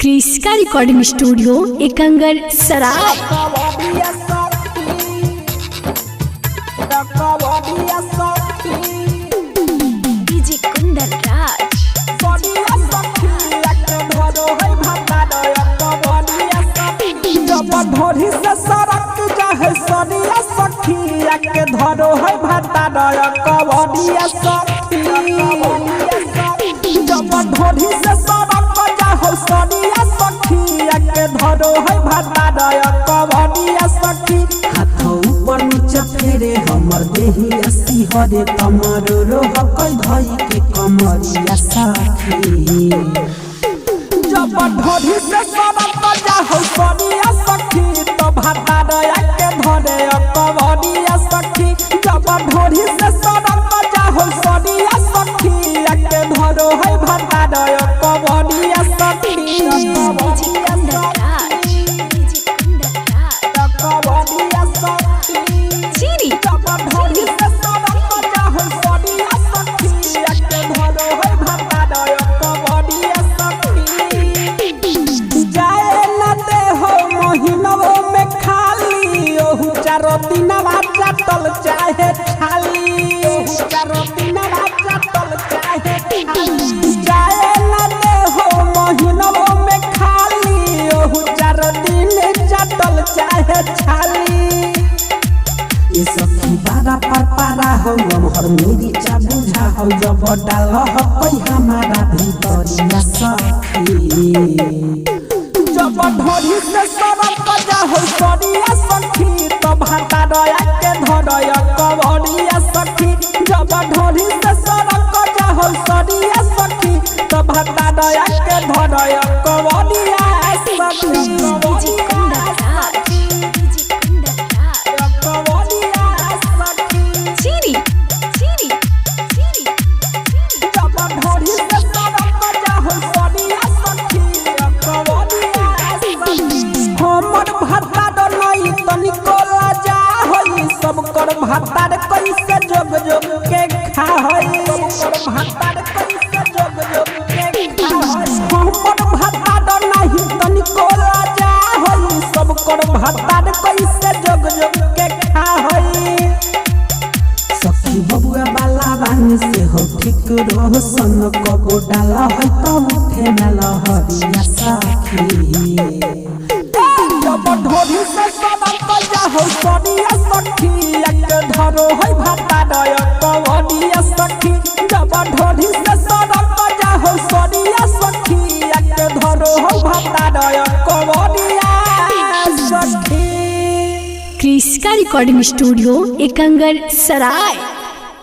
क्रिस्का recording studio Ekangar सराय। DJ Kundan Raj. ढोरी से सड़क जाहे सनिया सखिया के धरो है भाता दया कबडिया सखी। जब ढोरी से सड़क जाहे सनिया सखिया के धरो है भाता दया कबडिया सखी। हाथ ऊपर नीचे फेरे हमर देही अस्सी हरे कमर रोह कई धई के कमरिया सखी। जब ढोरी से सड़क जाहे सनिया सखी तो भाता दया के धरे कबडिया सखी। जब ढोरी से सड़क जाहे सनिया सखी के धरो है भाता दया कबडिया सखी। चटल चाहे खाली चारो दिनवा चटल चाहे खाली जाए न दे हो महीनों में खाली ओहु चारो दिन चटल चाहे छाली। ये सखी बारा पर पारा हो हमर मेरी चा बुझा हो जब डाल हो कोई हमारा भीतरिया सखी। जब ढोरी से सड़क जाहो सनिया सखी तो भाता दया के धरय कबडिया सखी। जब ढोरी से सड़क जाहो सनिया सखी तो भाता दया के धरय कबडिया सखी। सब कर भातार कैसे जोग जोग के खा होई सब कर भातार कैसे जोग जोग के खा होई। हमर भातार नहीं तनिको लाजा होई सब कर भातार कैसे जोग जोग के खा होई। सखी बबुआ बाला बानी से हो ठीक रहो सन को डाला है तो उठे न लहरिया सखी। जब ढोरी से सड़क जाहो सनिया सखी के धरो है भाता दया कबडिया सखी। जब ढोरी से सड़क जाहो सनिया सखी के धरो है भाता दया कबडिया सखी। क्रिस्का रिकॉर्डिंग स्टूडियो एकंगर सराय।